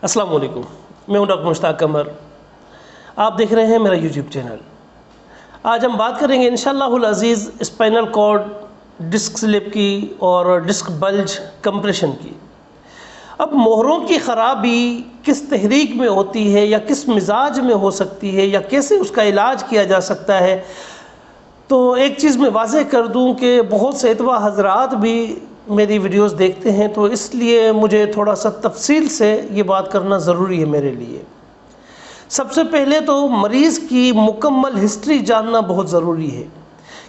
السلام علیکم، میں ہوں ڈاکٹر مشتاق قمر۔ آپ دیکھ رہے ہیں میرا یوٹیوب چینل۔ آج ہم بات کریں گے انشاءاللہ العزیز اسپائنل کارڈ ڈسک سلپ کی اور ڈسک بلج کمپریشن کی۔ اب مہروں کی خرابی کس تحریک میں ہوتی ہے یا کس مزاج میں ہو سکتی ہے یا کیسے اس کا علاج کیا جا سکتا ہے، تو ایک چیز میں واضح کر دوں کہ بہت سے اتباع حضرات بھی میری ویڈیوز دیکھتے ہیں، تو اس لیے مجھے تھوڑا سا تفصیل سے یہ بات کرنا ضروری ہے میرے لیے۔ سب سے پہلے تو مریض کی مکمل ہسٹری جاننا بہت ضروری ہے،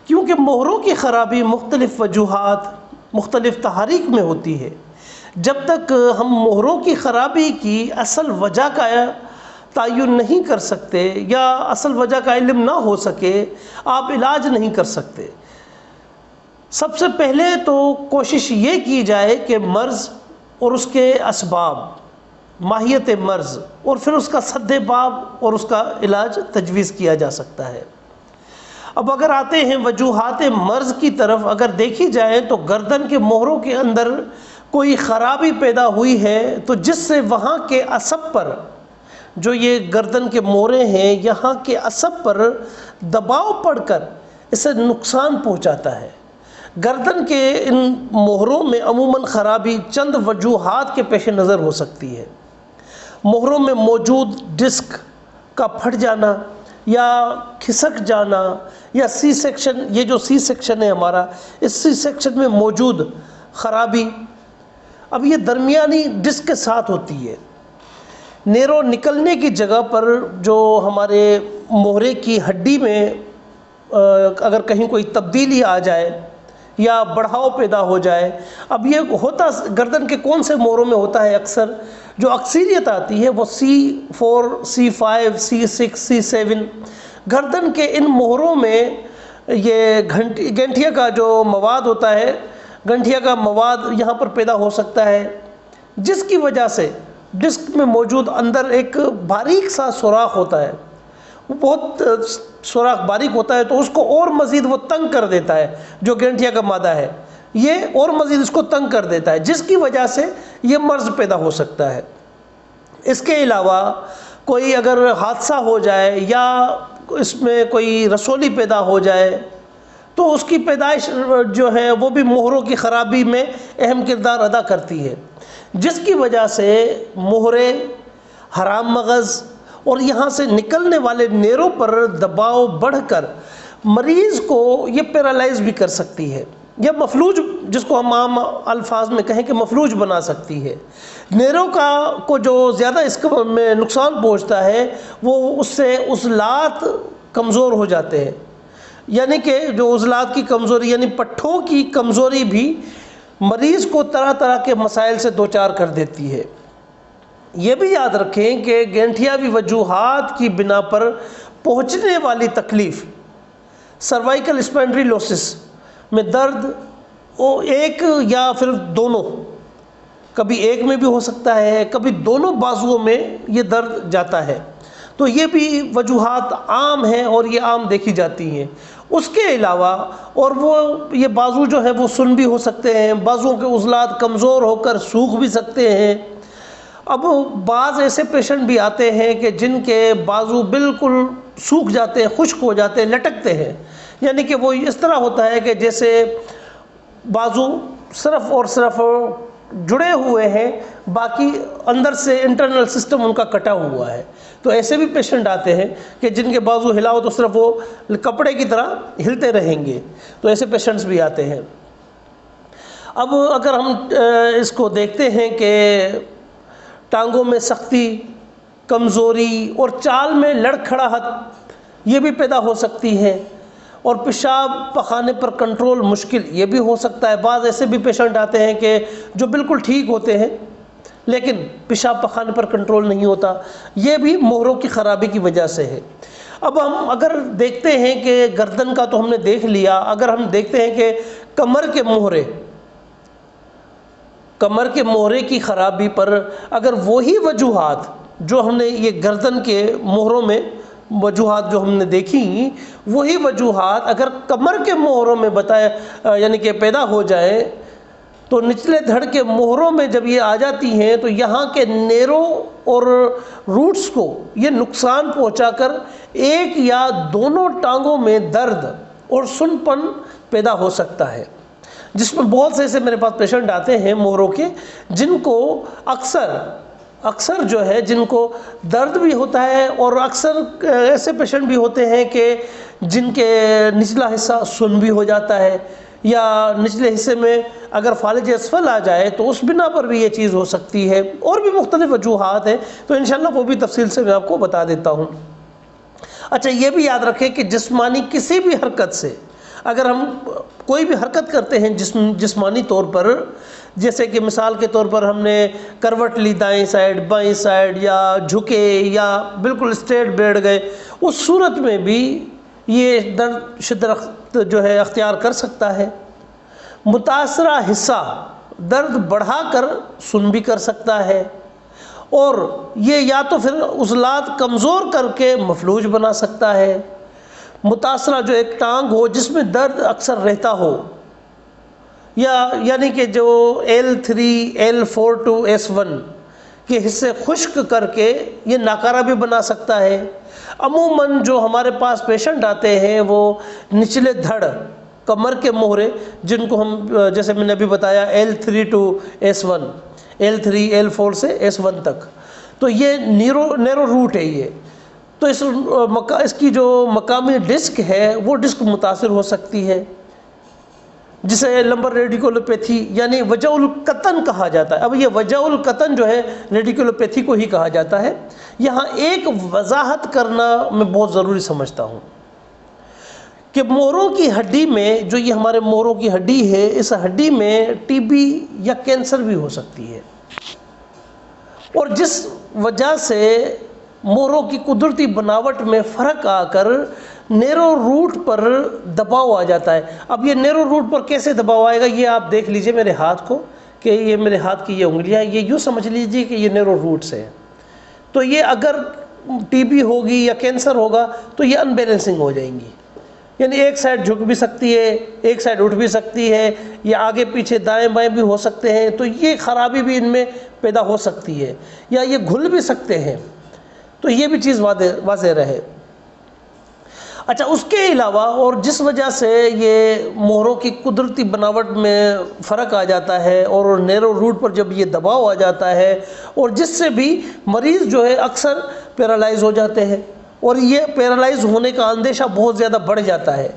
کیونکہ مہروں کی خرابی مختلف وجوہات، مختلف تحریک میں ہوتی ہے۔ جب تک ہم مہروں کی خرابی کی اصل وجہ کا تعین نہیں کر سکتے یا اصل وجہ کا علم نہ ہو سکے، آپ علاج نہیں کر سکتے۔ سب سے پہلے تو کوشش یہ کی جائے کہ مرض اور اس کے اسباب، ماہیت مرض اور پھر اس کا سد باب اور اس کا علاج تجویز کیا جا سکتا ہے۔ اب اگر آتے ہیں وجوہات مرض کی طرف، اگر دیکھی جائے تو گردن کے مہروں کے اندر کوئی خرابی پیدا ہوئی ہے تو جس سے وہاں کے عصب پر، جو یہ گردن کے مہرے ہیں، یہاں کے عصب پر دباؤ پڑ کر اسے نقصان پہنچاتا ہے۔ گردن کے ان مہروں میں عموماً خرابی چند وجوہات کے پیش نظر ہو سکتی ہے۔ مہروں میں موجود ڈسک کا پھٹ جانا یا کھسک جانا یا سی سیکشن، یہ جو سی سیکشن ہے ہمارا، اس سی سیکشن میں موجود خرابی، اب یہ درمیانی ڈسک کے ساتھ ہوتی ہے۔ نیرو نکلنے کی جگہ پر جو ہمارے مہرے کی ہڈی میں اگر کہیں کوئی تبدیلی آ جائے یا بڑھاؤ پیدا ہو جائے، اب یہ ہوتا گردن کے کون سے مہروں میں ہوتا ہے؟ اکثر جو اکثریت آتی ہے وہ C4، C5، C6، C7 گردن کے ان مہروں میں یہ گنٹھیا کا جو مواد ہوتا ہے، گنٹھیا کا مواد یہاں پر پیدا ہو سکتا ہے، جس کی وجہ سے ڈسک میں موجود اندر ایک باریک سا سوراخ ہوتا ہے، وہ بہت سوراخ باریک ہوتا ہے، تو اس کو اور مزید وہ تنگ کر دیتا ہے۔ جو گنٹھیا کا مادہ ہے یہ اور مزید اس کو تنگ کر دیتا ہے، جس کی وجہ سے یہ مرض پیدا ہو سکتا ہے۔ اس کے علاوہ کوئی اگر حادثہ ہو جائے یا اس میں کوئی رسولی پیدا ہو جائے تو اس کی پیدائش جو ہے وہ بھی مہروں کی خرابی میں اہم کردار ادا کرتی ہے، جس کی وجہ سے مہرے، حرام مغز اور یہاں سے نکلنے والے نیروں پر دباؤ بڑھ کر مریض کو یہ پیرالائز بھی کر سکتی ہے، یا مفلوج، جس کو ہم عام الفاظ میں کہیں کہ مفلوج بنا سکتی ہے۔ نیروں کو جو زیادہ اس میں نقصان پہنچتا ہے وہ اس سے عضلات کمزور ہو جاتے ہیں، یعنی کہ جو عضلات کی کمزوری یعنی پٹھوں کی کمزوری بھی مریض کو طرح طرح کے مسائل سے دوچار کر دیتی ہے۔ یہ بھی یاد رکھیں کہ گینٹھیاوی وجوہات کی بنا پر پہنچنے والی تکلیف، سروائیکل اسپینڈریلوسس میں درد، ایک یا پھر دونوں، کبھی ایک میں بھی ہو سکتا ہے، کبھی دونوں بازوؤں میں یہ درد جاتا ہے، تو یہ بھی وجوہات عام ہیں اور یہ عام دیکھی جاتی ہیں۔ اس کے علاوہ اور وہ یہ بازو جو ہے وہ سن بھی ہو سکتے ہیں، بازوؤں کے عضلات کمزور ہو کر سوکھ بھی سکتے ہیں۔ اب بعض ایسے پیشنٹ بھی آتے ہیں کہ جن کے بازو بالکل سوکھ جاتے ہیں، خشک ہو جاتے ہیں، لٹکتے ہیں، یعنی کہ وہ اس طرح ہوتا ہے کہ جیسے بازو صرف اور صرف جڑے ہوئے ہیں، باقی اندر سے انٹرنل سسٹم ان کا کٹا ہوا ہے۔ تو ایسے بھی پیشنٹ آتے ہیں کہ جن کے بازو ہلاؤ تو صرف وہ کپڑے کی طرح ہلتے رہیں گے، تو ایسے پیشنٹس بھی آتے ہیں۔ اب اگر ہم اس کو دیکھتے ہیں کہ ٹانگوں میں سختی، کمزوری اور چال میں لڑکھڑاہٹ یہ بھی پیدا ہو سکتی ہے، اور پیشاب پخانے پر کنٹرول مشکل یہ بھی ہو سکتا ہے۔ بعض ایسے بھی پیشنٹ آتے ہیں کہ جو بالکل ٹھیک ہوتے ہیں لیکن پیشاب پخانے پر کنٹرول نہیں ہوتا، یہ بھی مہروں کی خرابی کی وجہ سے ہے۔ اب ہم اگر دیکھتے ہیں کہ گردن کا تو ہم نے دیکھ لیا، اگر ہم دیکھتے ہیں کہ کمر کے مہرے کی خرابی پر اگر وہی وجوہات جو ہم نے یہ گردن کے مہروں میں وجوہات جو ہم نے دیکھی، وہی وجوہات اگر کمر کے مہروں میں یعنی کہ پیدا ہو جائے تو نچلے دھڑ کے موہروں میں جب یہ آ جاتی ہیں تو یہاں کے نیرو اور روٹس کو یہ نقصان پہنچا کر ایک یا دونوں ٹانگوں میں درد اور سن پن پیدا ہو سکتا ہے، جس میں بہت سے ایسے میرے پاس پیشنٹ آتے ہیں موہروں کے جن کو اکثر جو ہے جن کو درد بھی ہوتا ہے، اور اکثر ایسے پیشنٹ بھی ہوتے ہیں کہ جن کے نچلا حصہ سن بھی ہو جاتا ہے، یا نچلے حصے میں اگر فالج اسفل آ جائے تو اس بنا پر بھی یہ چیز ہو سکتی ہے، اور بھی مختلف وجوہات ہیں، تو انشاءاللہ وہ بھی تفصیل سے میں آپ کو بتا دیتا ہوں۔ اچھا، یہ بھی یاد رکھیں کہ جسمانی کسی بھی حرکت سے اگر ہم کوئی بھی حرکت کرتے ہیں جسمانی طور پر، جیسے کہ مثال کے طور پر ہم نے کروٹ لی دائیں سائیڈ بائیں سائیڈ، یا جھکے، یا بالکل اسٹریٹ بیٹھ گئے، اس صورت میں بھی یہ درد شدت جو ہے اختیار کر سکتا ہے۔ متاثرہ حصہ درد بڑھا کر سن بھی کر سکتا ہے، اور یہ یا تو پھر عضلات کمزور کر کے مفلوج بنا سکتا ہے۔ متاثرہ جو ایک ٹانگ ہو جس میں درد اکثر رہتا ہو، یعنی کہ جو L3 L4 to S1 کے حصے خشک کر کے یہ ناکارہ بھی بنا سکتا ہے۔ عموماً جو ہمارے پاس پیشنٹ آتے ہیں وہ نچلے دھڑ کمر کے موہرے، جن کو ہم جیسے میں نے ابھی بتایا L3 to S1، L3 L4 سے S1 تک، تو یہ نیرو روٹ ہے یہ، تو اس کی جو مقامی ڈسک ہے وہ ڈسک متاثر ہو سکتی ہے، جسے لمبر ریڈیکولوپیتھی یعنی وجع القطن کہا جاتا ہے۔ اب یہ وجع القطن جو ہے ریڈیکولوپیتھی کو ہی کہا جاتا ہے۔ یہاں ایک وضاحت کرنا میں بہت ضروری سمجھتا ہوں کہ موہروں کی ہڈی میں، جو یہ ہمارے موہروں کی ہڈی ہے، اس ہڈی میں ٹی بی یا کینسر بھی ہو سکتی ہے، اور جس وجہ سے موہروں کی قدرتی بناوٹ میں فرق آ کر نیرو روٹ پر دباؤ آ جاتا ہے۔ اب یہ نیرو روٹ پر کیسے دباؤ آئے گا، یہ آپ دیکھ لیجئے میرے ہاتھ کو، کہ یہ میرے ہاتھ کی یہ انگلیاں، یہ یوں سمجھ لیجئے کہ یہ نیرو روٹ سے ہے، تو یہ اگر ٹی بی ہوگی یا کینسر ہوگا تو یہ ان بیلنسنگ ہو جائیں گی، یعنی ایک سائڈ جھک بھی سکتی ہے، ایک سائڈ اٹھ بھی سکتی ہے، یا آگے پیچھے دائیں بائیں بھی ہو سکتے ہیں، تو یہ خرابی بھی ان میں پیدا ہو سکتی ہے، یا یہ گھل بھی سکتے ہیں، تو یہ بھی چیز واضح رہے۔ اچھا، اس کے علاوہ اور جس وجہ سے یہ موہروں کی قدرتی بناوٹ میں فرق آ جاتا ہے اور نیرو روٹ پر جب یہ دباؤ آ جاتا ہے، اور جس سے بھی مریض جو ہے اکثر پیرالائز ہو جاتے ہیں، اور یہ پیرالائز ہونے کا اندیشہ بہت زیادہ بڑھ جاتا ہے۔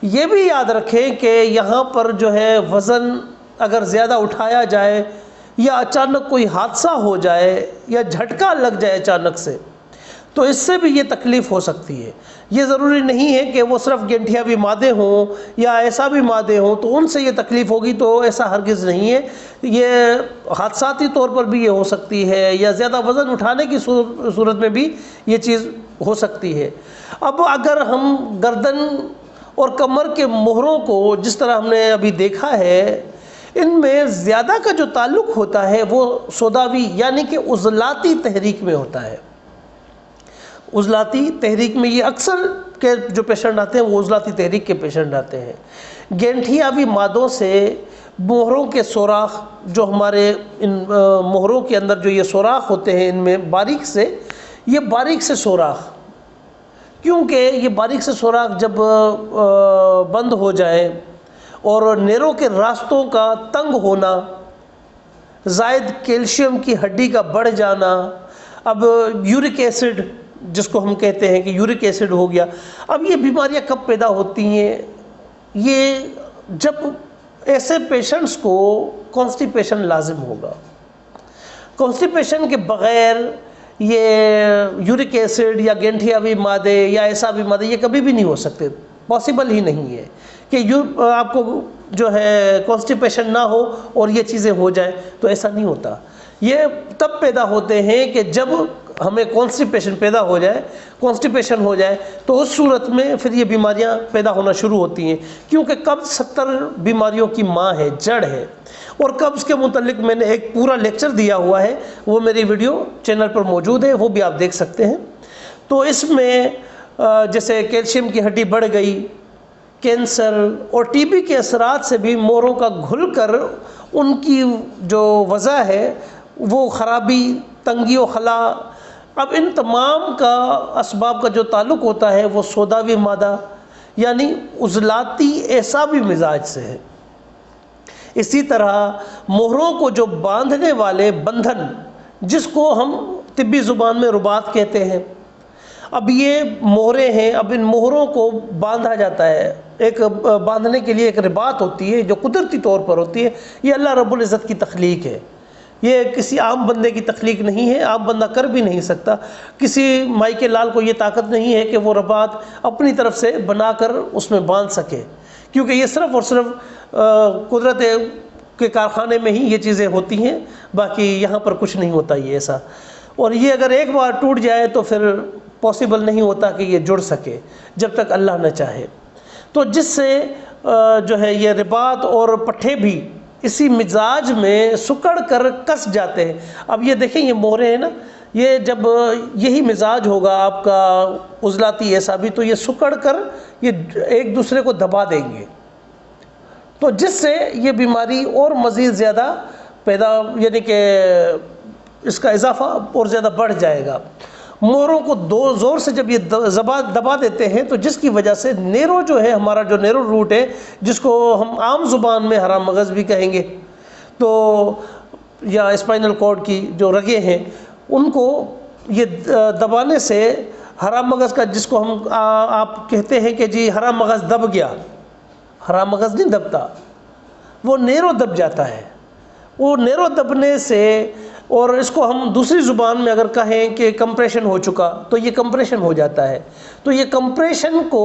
یہ بھی یاد رکھیں کہ یہاں پر جو ہے وزن اگر زیادہ اٹھایا جائے، یا اچانک کوئی حادثہ ہو جائے، یا جھٹکا لگ جائے اچانک سے، تو اس سے بھی یہ تکلیف ہو سکتی ہے۔ یہ ضروری نہیں ہے کہ وہ صرف گینٹھیاوی مادے ہوں یا ایسا بھی مادے ہوں تو ان سے یہ تکلیف ہوگی، تو ایسا ہرگز نہیں ہے۔ یہ حادثاتی طور پر بھی یہ ہو سکتی ہے، یا زیادہ وزن اٹھانے کی صورت میں بھی یہ چیز ہو سکتی ہے۔ اب اگر ہم گردن اور کمر کے موہروں کو جس طرح ہم نے ابھی دیکھا ہے، ان میں زیادہ کا جو تعلق ہوتا ہے وہ سوداوی یعنی کہ عضلاتی تحریک میں ہوتا ہے۔ عضلاتی تحریک میں یہ اکثر کے جو پیشنٹ آتے ہیں وہ عضلاتی تحریک کے پیشنٹ آتے ہیں۔ گینٹھیاوی مادوں سے موہروں کے سوراخ، جو ہمارے ان موہروں کے اندر جو یہ سوراخ ہوتے ہیں، ان میں باریک سے سوراخ، کیونکہ یہ باریک سے سوراخ جب بند ہو جائے اور نیرو کے راستوں کا تنگ ہونا، زائد کیلشیم کی ہڈی کا بڑھ جانا، اب یورک ایسڈ جس کو ہم کہتے ہیں کہ یورک ایسڈ ہو گیا۔ اب یہ بیماریاں کب پیدا ہوتی ہیں؟ یہ جب ایسے پیشنٹس کو کانسٹیپیشن لازم ہوگا۔ کانسٹیپیشن کے بغیر یہ یورک ایسڈ یا گینٹھیاوی مادے یا ایسا بھی مادے یہ کبھی بھی نہیں ہو سکتے، پاسبل ہی نہیں ہے کہ آپ کو جو ہے کانسٹیپیشن نہ ہو اور یہ چیزیں ہو جائیں، تو ایسا نہیں ہوتا۔ یہ تب پیدا ہوتے ہیں کہ جب ہمیں کانسٹیپیشن ہو جائے، تو اس صورت میں پھر یہ بیماریاں پیدا ہونا شروع ہوتی ہیں، کیونکہ قبض 70 بیماریوں کی ماں ہے، جڑ ہے، اور قبض کے متعلق میں نے ایک پورا لیکچر دیا ہوا ہے، وہ میری ویڈیو چینل پر موجود ہے، وہ بھی آپ دیکھ سکتے ہیں۔ تو اس میں جیسے کیلشیم کی ہڈی بڑھ گئی، کینسر اور ٹی بی کے اثرات سے بھی مہروں کا گھل کر ان کی جو وضع ہے وہ خرابی، تنگی و خلا، اب ان تمام کا اسباب کا جو تعلق ہوتا ہے وہ سوداوی مادہ یعنی عضلاتی اعصابی مزاج سے ہے۔ اسی طرح مہروں کو جو باندھنے والے بندھن، جس کو ہم طبی زبان میں رباط کہتے ہیں، اب یہ مہریں ہیں، اب ان مہروں کو باندھا جاتا ہے، ایک باندھنے کے لیے ایک رباط ہوتی ہے جو قدرتی طور پر ہوتی ہے۔ یہ اللہ رب العزت کی تخلیق ہے، یہ کسی عام بندے کی تخلیق نہیں ہے، عام بندہ کر بھی نہیں سکتا۔ کسی مائی لال کو یہ طاقت نہیں ہے کہ وہ رباط اپنی طرف سے بنا کر اس میں باندھ سکے، کیونکہ یہ صرف اور صرف قدرت کے کارخانے میں ہی یہ چیزیں ہوتی ہیں، باقی یہاں پر کچھ نہیں ہوتا یہ ایسا۔ اور یہ اگر ایک بار ٹوٹ جائے تو پھر پاسبل نہیں ہوتا کہ یہ جڑ سکے جب تک اللہ نہ چاہے۔ تو جس سے جو ہے یہ رباط اور پٹھے بھی اسی مزاج میں سکڑ کر کس جاتے ہیں۔ اب یہ دیکھیں یہ مہرے ہیں نا، یہ جب یہی مزاج ہوگا آپ کا عضلاتی اعصابی تو یہ سکڑ کر یہ ایک دوسرے کو دبا دیں گے، تو جس سے یہ بیماری اور مزید زیادہ پیدا یعنی کہ اس کا اضافہ اور زیادہ بڑھ جائے گا۔ مہروں کو دو زور سے جب یہ دبا دیتے ہیں تو جس کی وجہ سے نیرو جو ہے ہمارا جو نیرو روٹ ہے، جس کو ہم عام زبان میں حرام مغز بھی کہیں گے، تو یا اسپائنل کارڈ کی جو رگیں ہیں ان کو یہ دبانے سے حرام مغز کا، جس کو ہم آپ کہتے ہیں کہ جی حرام مغز دب گیا، حرام مغز نہیں دبتا، وہ نیرو دب جاتا ہے۔ وہ نیرو دبنے سے، اور اس کو ہم دوسری زبان میں اگر کہیں کہ کمپریشن ہو چکا تو یہ کمپریشن ہو جاتا ہے۔ تو یہ کمپریشن کو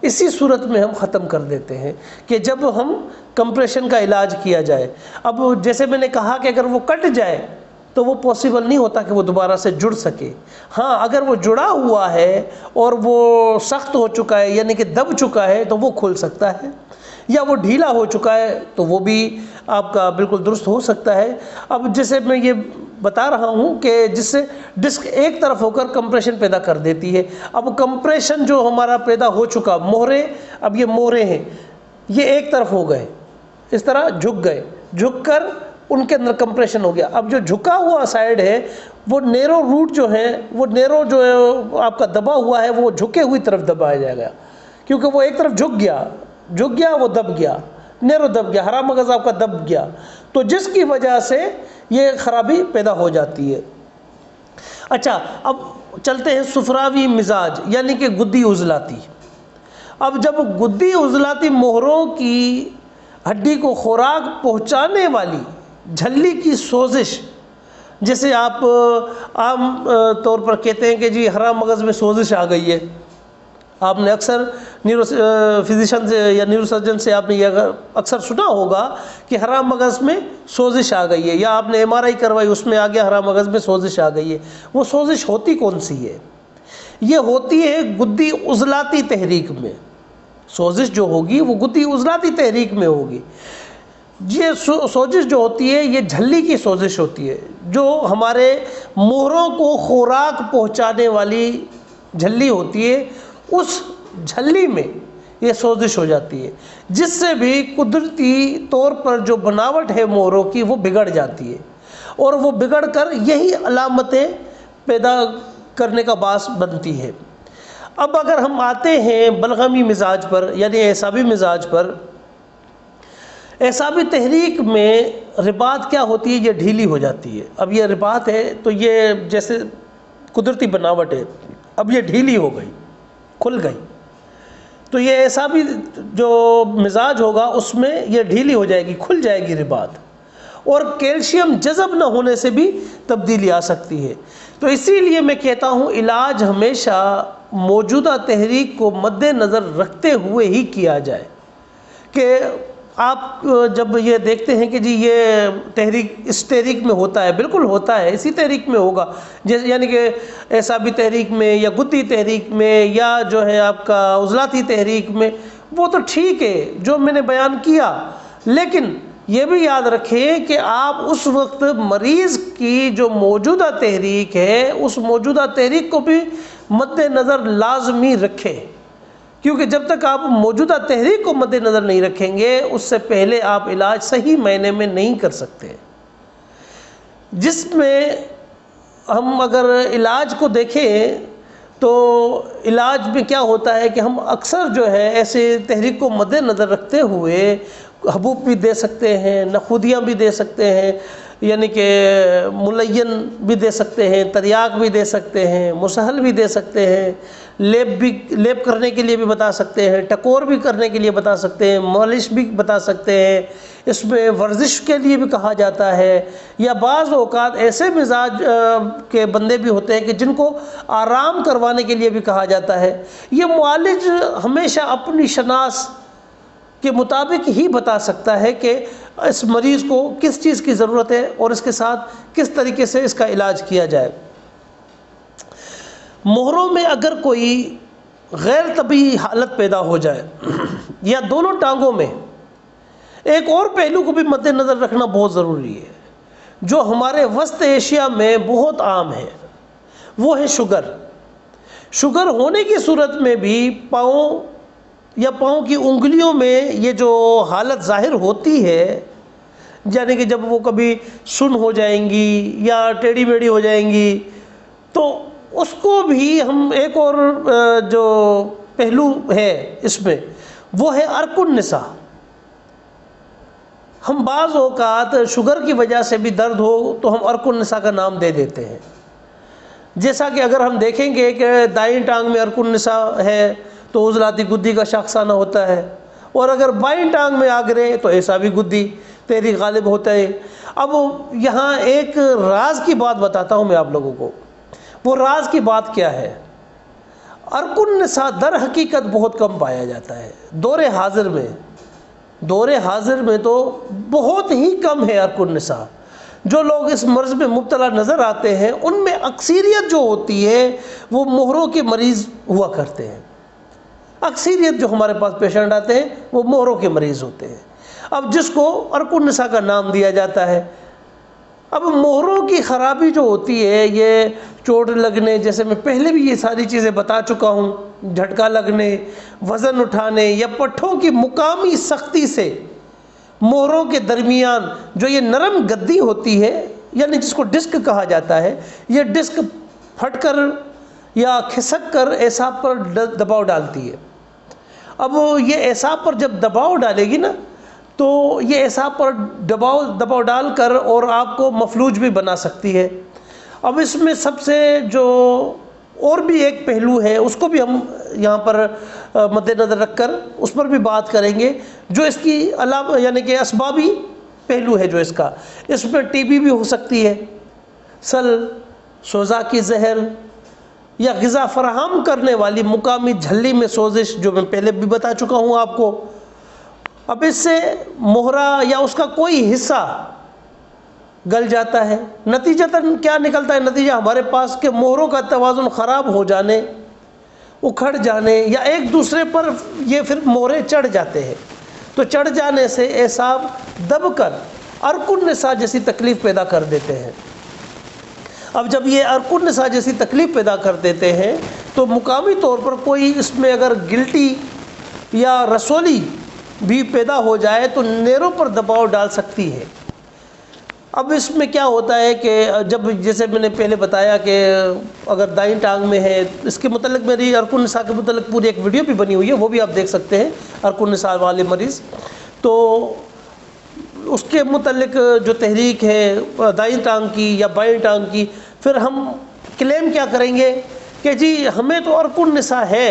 اسی صورت میں ہم ختم کر دیتے ہیں کہ جب ہم کمپریشن کا علاج کیا جائے۔ اب جیسے میں نے کہا کہ اگر وہ کٹ جائے تو وہ پاسبل نہیں ہوتا کہ وہ دوبارہ سے جڑ سکے۔ ہاں اگر وہ جڑا ہوا ہے اور وہ سخت ہو چکا ہے یعنی کہ دب چکا ہے تو وہ کھل سکتا ہے، یا وہ ڈھیلا ہو چکا ہے تو وہ بھی آپ کا بالکل درست ہو سکتا ہے۔ اب جیسے میں یہ بتا رہا ہوں کہ جس سے ڈسک ایک طرف ہو کر کمپریشن پیدا کر دیتی ہے۔ اب کمپریشن جو ہمارا پیدا ہو چکا، مہرے، اب یہ مہرے ہیں یہ ایک طرف ہو گئے، اس طرح جھک گئے، جھک کر ان کے اندر کمپریشن ہو گیا۔ اب جو جھکا ہوا سائیڈ ہے وہ نیرو روٹ جو ہے، وہ نیرو جو ہے آپ کا دبا ہوا ہے وہ جھکے ہوئی طرف دبایا جائے گا، کیونکہ وہ ایک طرف جھک گیا وہ دب گیا، نیرو دب گیا، حرام مغز آپ کا دب گیا، تو جس کی وجہ سے یہ خرابی پیدا ہو جاتی ہے۔ اچھا اب چلتے ہیں سفراوی مزاج یعنی کہ گدی عضلاتی۔ اب جب گدی عضلاتی مہروں کی ہڈی کو خوراک پہنچانے والی جھلی کی سوزش، جیسے آپ عام طور پر کہتے ہیں کہ جی حرام مغز میں سوزش آ گئی ہے، آپ نے اکثر فزیشین سے یا نیورو سرجن سے آپ نے یہ اکثر سنا ہوگا کہ حرام مغز میں سوزش آ گئی ہے، یا آپ نے MRI کروائی اس میں آ گیا حرام مغز میں سوزش آ گئی ہے۔ وہ سوزش ہوتی کون سی ہے؟ یہ ہوتی ہے گدی عضلاتی تحریک میں۔ سوزش جو ہوگی وہ گدی عضلاتی تحریک میں ہوگی۔ یہ سوزش جو ہوتی ہے یہ جھلی کی سوزش ہوتی ہے، جو ہمارے مہروں کو خوراک پہنچانے والی جھلی ہوتی ہے، اس جھلی میں یہ سوزش ہو جاتی ہے، جس سے بھی قدرتی طور پر جو بناوٹ ہے مہروں کی وہ بگڑ جاتی ہے، اور وہ بگڑ کر یہی علامتیں پیدا کرنے کا باعث بنتی ہے۔ اب اگر ہم آتے ہیں بلغمی مزاج پر یعنی اعصابی مزاج پر، اعصابی تحریک میں رباط کیا ہوتی ہے؟ یہ ڈھیلی ہو جاتی ہے۔ اب یہ رباط ہے تو یہ جیسے قدرتی بناوٹ ہے، اب یہ ڈھیلی ہو گئی، کھل گئی، تو یہ اعصابی جو مزاج ہوگا اس میں یہ ڈھیلی ہو جائے گی، کھل جائے گی رباط، اور کیلشیم جذب نہ ہونے سے بھی تبدیلی آ سکتی ہے۔ تو اسی لیے میں کہتا ہوں علاج ہمیشہ موجودہ تحریک کو مد نظر رکھتے ہوئے ہی کیا جائے، کہ آپ جب یہ دیکھتے ہیں کہ جی یہ تحریک اس تحریک میں ہوتا ہے، بالکل ہوتا ہے، اسی تحریک میں ہوگا، جیسے یعنی کہ اعصابی تحریک میں یا گدی تحریک میں یا جو ہے آپ کا عضلاتی تحریک میں، وہ تو ٹھیک ہے جو میں نے بیان کیا، لیکن یہ بھی یاد رکھیں کہ آپ اس وقت مریض کی جو موجودہ تحریک ہے اس موجودہ تحریک کو بھی مد نظر لازمی رکھیں، کیونکہ جب تک آپ موجودہ تحریک کو مد نظر نہیں رکھیں گے اس سے پہلے آپ علاج صحیح معنی میں نہیں کر سکتے. جس میں ہم اگر علاج کو دیکھیں تو علاج میں کیا ہوتا ہے کہ ہم اکثر جو ہے ایسے تحریک کو مد نظر رکھتے ہوئے حبوب بھی دے سکتے ہیں، نخودیاں بھی دے سکتے ہیں، یعنی کہ ملین بھی دے سکتے ہیں، تریاک بھی دے سکتے ہیں، مسہل بھی دے سکتے ہیں، لیپ کرنے کے لیے بھی بتا سکتے ہیں، ٹکور بھی کرنے کے لیے بتا سکتے ہیں، مالش بھی بتا سکتے ہیں. اس میں ورزش کے لیے بھی کہا جاتا ہے. یا بعض اوقات ایسے مزاج کے بندے بھی ہوتے ہیں کہ جن کو آرام کروانے کے لیے بھی کہا جاتا ہے. یہ معالج ہمیشہ اپنی شناس کے مطابق ہی بتا سکتا ہے کہ اس مریض کو کس چیز کی ضرورت ہے اور اس کے ساتھ کس طریقے سے اس کا علاج کیا جائے. مہروں میں اگر کوئی غیر طبیعی حالت پیدا ہو جائے یا دونوں ٹانگوں میں، ایک اور پہلو کو بھی مد نظر رکھنا بہت ضروری ہے جو ہمارے وسط ایشیا میں بہت عام ہے، وہ ہے شوگر. شوگر ہونے کی صورت میں بھی پاؤں یا پاؤں کی انگلیوں میں یہ جو حالت ظاہر ہوتی ہے، یعنی کہ جب وہ کبھی سن ہو جائیں گی یا ٹیڑھی میڑھی ہو جائیں گی، تو اس کو بھی ہم ایک اور جو پہلو ہے اس میں وہ ہے عرق النساء. ہم بعض اوقات شوگر کی وجہ سے بھی درد ہو تو ہم عرق النساء کا نام دے دیتے ہیں. جیسا کہ اگر ہم دیکھیں گے کہ دائیں ٹانگ میں عرق النساء ہے تو عضلاتی گدی کا شاخسانہ ہوتا ہے، اور اگر بائیں ٹانگ میں آ گرے تو ایسا بھی گدی تیری غالب ہوتا ہے. اب یہاں ایک راز کی بات بتاتا ہوں میں آپ لوگوں کو. وہ راز کی بات کیا ہے؟ عرق النساء در حقیقت بہت کم پایا جاتا ہے دور حاضر میں تو بہت ہی کم ہے عرق النساء. جو لوگ اس مرض میں مبتلا نظر آتے ہیں ان میں اکثریت جو ہوتی ہے وہ مہروں کے مریض ہوا کرتے ہیں. اکثریت جو ہمارے پاس پیشنٹ آتے ہیں وہ مہروں کے مریض ہوتے ہیں. اب جس کو عرق النساء کا نام دیا جاتا ہے. اب مہروں کی خرابی جو ہوتی ہے، یہ چوٹ لگنے، جیسے میں پہلے بھی یہ ساری چیزیں بتا چکا ہوں، جھٹکا لگنے، وزن اٹھانے یا پٹھوں کی مقامی سختی سے مہروں کے درمیان جو یہ نرم گدی ہوتی ہے، یعنی جس کو ڈسک کہا جاتا ہے، یہ ڈسک پھٹ کر یا کھسک کر اعصاب پر دباؤ ڈالتی ہے. اب یہ اعصاب پر جب دباؤ ڈالے گی نا تو یہ اعصاب پر دباؤ ڈال کر اور آپ کو مفلوج بھی بنا سکتی ہے. اب اس میں سب سے جو اور بھی ایک پہلو ہے اس کو بھی ہم یہاں پر مد نظر رکھ کر اس پر بھی بات کریں گے، جو اس کی علامہ یعنی کہ اسبابی پہلو ہے جو اس میں ٹی بی بھی ہو سکتی ہے، سل، سوزا کی زہر، یا غذا فراہم کرنے والی مقامی جھلی میں سوزش جو میں پہلے بھی بتا چکا ہوں آپ کو. اب اس سے مہرہ یا اس کا کوئی حصہ گل جاتا ہے. نتیجتاً کیا نکلتا ہے نتیجہ ہمارے پاس کہ مہروں کا توازن خراب ہو جانے، اکھڑ جانے یا ایک دوسرے پر یہ پھر مہرے چڑھ جاتے ہیں. تو چڑھ جانے سے اعصاب دب کر عرق النساء جیسی تکلیف پیدا کر دیتے ہیں. اب جب یہ عرق النساء جیسی تکلیف پیدا کر دیتے ہیں تو مقامی طور پر کوئی اس میں اگر گلٹی یا رسولی بھی پیدا ہو جائے تو نیروں پر دباؤ ڈال سکتی ہے. اب اس میں کیا ہوتا ہے کہ جب جیسے میں نے پہلے بتایا کہ اگر دائیں ٹانگ میں ہے، اس کے متعلق میری عرق النساء کے متعلق پوری ایک ویڈیو بھی بنی ہوئی ہے، وہ بھی آپ دیکھ سکتے ہیں، عرق النساء والے مریض. تو اس کے متعلق جو تحریک ہے دائیں ٹانگ کی یا بائیں ٹانگ کی، پھر ہم کلیم کیا کریں گے کہ جی ہمیں تو عرق النساء ہے.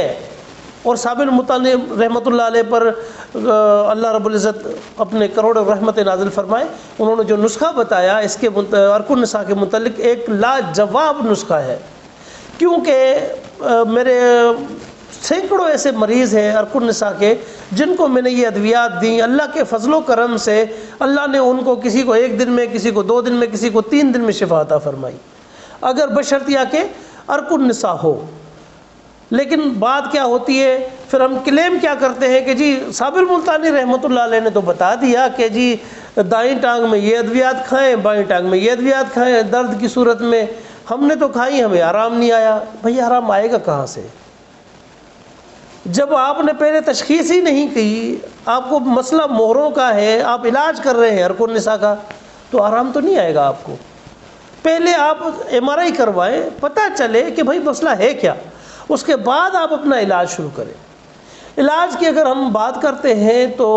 اور صابر مطالع رحمۃ اللہ علیہ پر اللہ رب العزت اپنے کروڑ رحمت نازل فرمائے، انہوں نے جو نسخہ بتایا اس کے عرق النساء کے متعلق ایک لاجواب نسخہ ہے. کیونکہ میرے سینکڑوں ایسے مریض ہیں عرق النساء کے جن کو میں نے یہ ادویات دیں، اللہ کے فضل و کرم سے اللہ نے ان کو کسی کو 1 دن میں، کسی کو 2 دن میں، کسی کو 3 دن میں شفا عطا فرمائی، اگر بشرطیہ کہ عرق النساء ہو. لیکن بات کیا ہوتی ہے، پھر ہم کلیم کیا کرتے ہیں کہ جی صابر ملتانی رحمۃ اللہ علیہ نے تو بتا دیا کہ جی دائیں ٹانگ میں یہ ادویات کھائیں، بائیں ٹانگ میں یہ ادویات کھائیں درد کی صورت میں. ہم نے تو کھائی، ہمیں آرام نہیں آیا. بھئی آرام آئے گا کہاں سے؟ جب آپ نے پہلے تشخیص ہی نہیں کی، آپ کو مسئلہ مہروں کا ہے، آپ علاج کر رہے ہیں ہر کو نساء کا، تو آرام تو نہیں آئے گا آپ کو۔ پہلے آپ MRI کروائیں، پتہ چلے کہ بھائی مسئلہ ہے کیا، اس کے بعد آپ اپنا علاج شروع کریں۔ علاج کی اگر ہم بات کرتے ہیں تو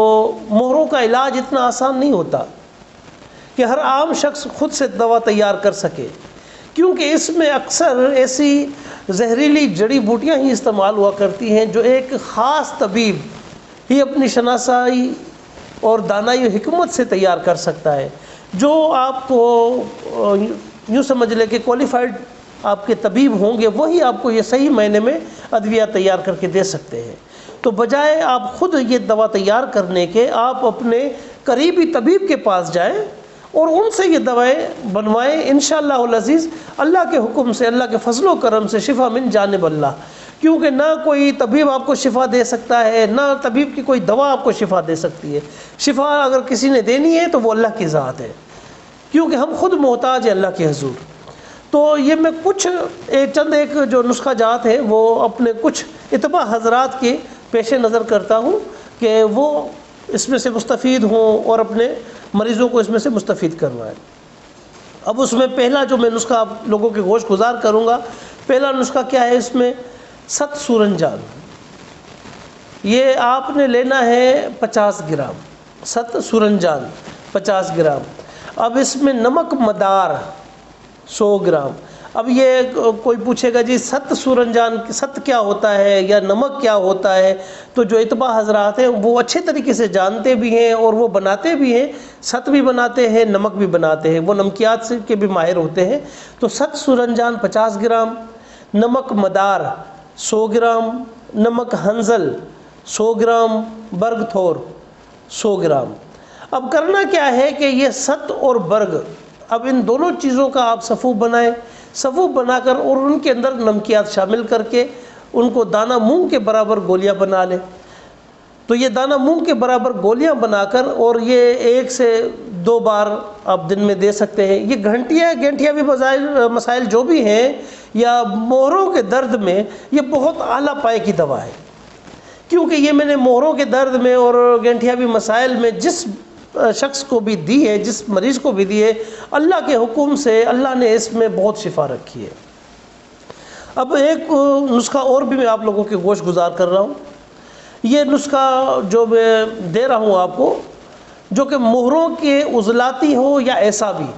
مہروں کا علاج اتنا آسان نہیں ہوتا کہ ہر عام شخص خود سے دوا تیار کر سکے، کیونکہ اس میں اکثر ایسی زہریلی جڑی بوٹیاں ہی استعمال ہوا کرتی ہیں جو ایک خاص طبیب ہی اپنی شناسائی اور دانائی و حکمت سے تیار کر سکتا ہے، جو آپ کو یوں سمجھ لے کہ کوالیفائڈ آپ کے طبیب ہوں گے، وہی آپ کو یہ صحیح معنی میں ادویہ تیار کر کے دے سکتے ہیں۔ تو بجائے آپ خود یہ دوا تیار کرنے کے، آپ اپنے قریبی طبیب کے پاس جائیں اور ان سے یہ دوائیں بنوائیں، انشاءاللہ العزیز اللہ کے حکم سے، اللہ کے فضل و کرم سے شفا من جانب اللہ۔ کیونکہ نہ کوئی طبیب آپ کو شفا دے سکتا ہے، نہ طبیب کی کوئی دوا آپ کو شفا دے سکتی ہے۔ شفا اگر کسی نے دینی ہے تو وہ اللہ کی ذات ہے، کیونکہ ہم خود محتاج ہیں اللہ کے حضور۔ تو یہ میں کچھ چند ایک جو نسخہ جات ہیں وہ اپنے کچھ اتباع حضرات کے پیش نظر کرتا ہوں کہ وہ اس میں سے مستفید ہوں اور اپنے مریضوں کو اس میں سے مستفید کروائیں۔ اب اس میں پہلا جو میں نسخہ آپ لوگوں کے گوش گزار کروں گا، پہلا نسخہ کیا ہے؟ اس میں 7 سورنجان، یہ آپ نے لینا ہے 50 گرام، 7 سورنجان 50 گرام۔ اب اس میں نمک مدار 100 گرام۔ اب یہ کوئی پوچھے گا جی 7 سورنجان 7 کیا ہوتا ہے یا نمک کیا ہوتا ہے؟ تو جو اتباع حضرات ہیں وہ اچھے طریقے سے جانتے بھی ہیں اور وہ بناتے بھی ہیں، 7 بھی بناتے ہیں، نمک بھی بناتے ہیں، وہ نمکیات سے کے بھی ماہر ہوتے ہیں۔ تو 7 سورنجان 50 گرام، نمک مدار 100 گرام، نمک ہنزل 100 گرام، برگ تھور 100 گرام۔ اب کرنا کیا ہے کہ یہ ست اور برگ، اب ان دونوں چیزوں کا آپ صفوف بنائیں، صفوف بنا کر اور ان کے اندر نمکیات شامل کر کے ان کو دانہ مونگ کے برابر گولیاں بنا لیں۔ تو یہ دانہ مونگ کے برابر گولیاں بنا کر، اور یہ 1 سے 2 بار آپ دن میں دے سکتے ہیں۔ یہ گھنٹیاں بھی مسائل جو بھی ہیں یا مہروں کے درد میں یہ بہت اعلیٰ پائے کی دوا ہے، کیونکہ یہ میں نے مہروں کے درد میں اور گنٹھیا بھی مسائل میں جس شخص کو بھی دی ہے، جس مریض کو بھی دی ہے، اللہ کے حکم سے اللہ نے اس میں بہت شفا رکھی ہے۔ اب ایک نسخہ اور بھی میں آپ لوگوں کے گوش گزار کر رہا ہوں۔ یہ نسخہ جو میں دے رہا ہوں آپ کو، جو کہ مہروں کے عضلاتی ہو یا اعصابی،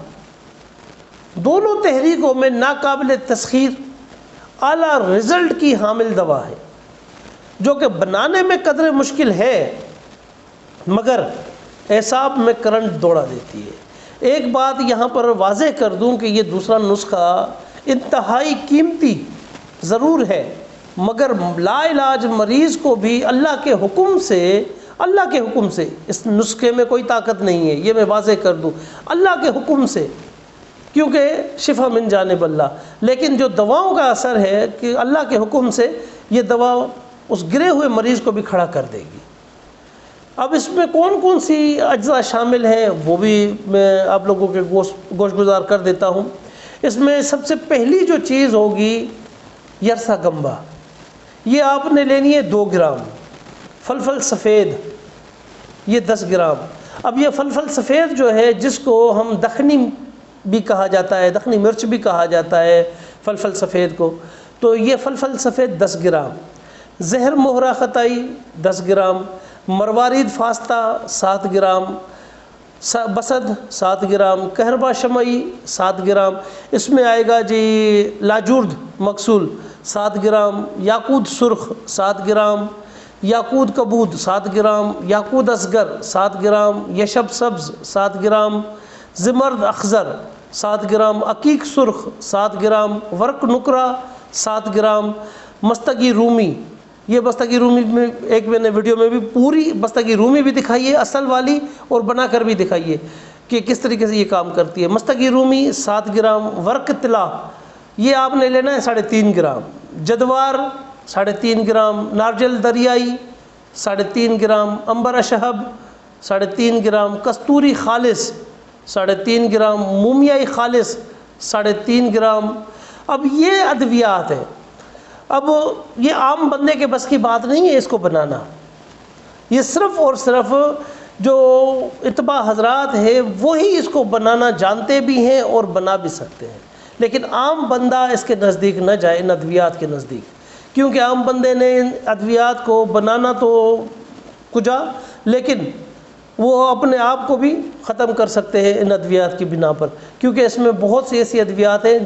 دونوں تحریکوں میں ناقابل تسخیر اعلیٰ رزلٹ کی حامل دوا ہے، جو کہ بنانے میں قدر مشکل ہے مگر اعصاب میں کرنٹ دوڑا دیتی ہے۔ ایک بات یہاں پر واضح کر دوں کہ یہ دوسرا نسخہ انتہائی قیمتی ضرور ہے، مگر لا علاج مریض کو بھی اللہ کے حکم سے اس نسخے میں کوئی طاقت نہیں ہے، یہ میں واضح کر دوں، اللہ کے حکم سے، کیونکہ شفا من جانب اللہ۔ لیکن جو دواؤں کا اثر ہے کہ اللہ کے حکم سے یہ دوا اس گرے ہوئے مریض کو بھی کھڑا کر دے گی۔ اب اس میں کون کون سی اجزاء شامل ہیں وہ بھی میں آپ لوگوں کے گوش گزار کر دیتا ہوں۔ اس میں سب سے پہلی جو چیز ہوگی یرسا گمبا، یہ آپ نے لینی ہے 2 گرام۔ فلفل سفید یہ 10 گرام۔ اب یہ فلفل سفید جو ہے، جس کو ہم دخنی بھی کہا جاتا ہے، دخنی مرچ بھی کہا جاتا ہے فلفل سفید کو، تو یہ فلفل سفید 10 گرام۔ زہر مہرہ خطائی 10 گرام، مروارید فاستہ 7 گرام، بسد 7 گرام، کہربا شمعی 7 گرام، اس میں آئے گا جی لاجورد مقصول 7 گرام، یاقوت سرخ 7 گرام، یاقوت کبود 7 گرام، یاقوت اصغر 7 گرام، یشب سبز 7 گرام، زمرد اخضر 7 گرام، عقیق سرخ 7 گرام، ورق نکرہ 7 گرام، مستگی رومی، یہ بستگی رومی میں ایک میں نے ویڈیو میں بھی پوری بستگی رومی بھی دکھائی ہے اصل والی، اور بنا کر بھی دکھائی ہے کہ کس طریقے سے یہ کام کرتی ہے۔ مستگی رومی 7 گرام، ورق طلا یہ آپ نے لینا ہے 3.5 گرام، جدوار 3.5 گرام، نارجل دریائی 3.5 گرام، عنبر اشہب 3.5 گرام، کستوری خالص 3.5 گرام، مومیائی خالص 3.5 گرام۔ اب یہ ادویات ہیں۔ اب یہ عام بندے کے بس کی بات نہیں ہے اس کو بنانا، یہ صرف اور صرف جو اتباع حضرات ہیں وہی اس کو بنانا جانتے بھی ہیں اور بنا بھی سکتے ہیں، لیکن عام بندہ اس کے نزدیک نہ جائے، ان ادویات کے نزدیک، کیونکہ عام بندے نے ان ادویات کو بنانا تو کجا، لیکن وہ اپنے آپ کو بھی ختم کر سکتے ہیں ان ادویات کی بنا پر، کیونکہ اس میں بہت سی ایسی ادویات ہیں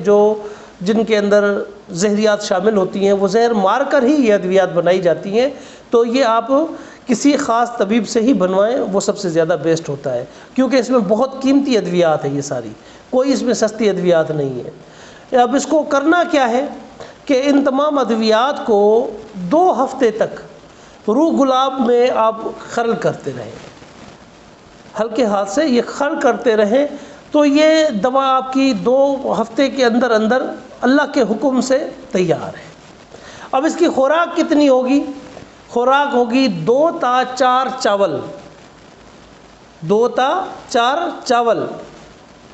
جن کے اندر زہریات شامل ہوتی ہیں، وہ زہر مار کر ہی یہ ادویات بنائی جاتی ہیں، تو یہ آپ کسی خاص طبیب سے ہی بنوائیں، وہ سب سے زیادہ بیسٹ ہوتا ہے، کیونکہ اس میں بہت قیمتی ادویات ہیں، یہ ساری کوئی اس میں سستی ادویات نہیں ہے۔ اب اس کو کرنا کیا ہے کہ ان تمام ادویات کو 2 ہفتے تک روح گلاب میں آپ خرل کرتے رہیں، ہلکے ہاتھ سے یہ خرل کرتے رہیں، تو یہ دوا آپ کی 2 ہفتے کے اندر اندر اللہ کے حکم سے تیار ہے۔ اب اس کی خوراک کتنی ہوگی؟ خوراک ہوگی 2 تا 4 چاول، 2 تا 4 چاول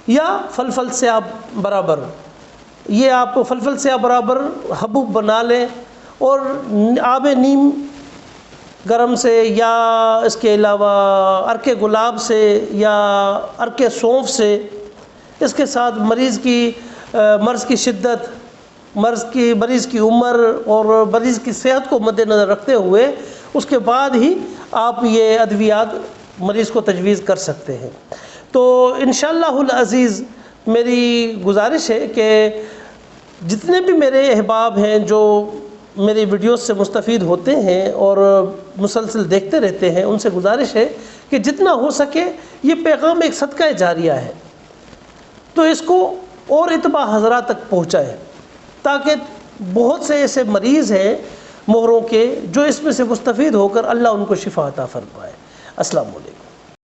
یا فلفل سیاب برابر، یہ آپ فلفل سیاب برابر حبوب بنا لیں، اور آب نیم گرم سے، یا اس کے علاوہ عرق گلاب سے یا عرق سونف سے، اس کے ساتھ مریض کی شدت، مریض کی عمر اور مریض کی صحت کو مد نظر رکھتے ہوئے اس کے بعد ہی آپ یہ ادویات مریض کو تجویز کر سکتے ہیں۔ تو انشاءاللہ العزیز میری گزارش ہے کہ جتنے بھی میرے احباب ہیں جو میری ویڈیوز سے مستفید ہوتے ہیں اور مسلسل دیکھتے رہتے ہیں، ان سے گزارش ہے کہ جتنا ہو سکے یہ پیغام ایک صدقہ جاریہ ہے، تو اس کو اور اتباع حضرات تک پہنچائیں، تاکہ بہت سے ایسے مریض ہیں مہروں کے جو اس میں سے مستفید ہو کر اللہ ان کو شفا عطا فرمائے۔ السلام علیکم۔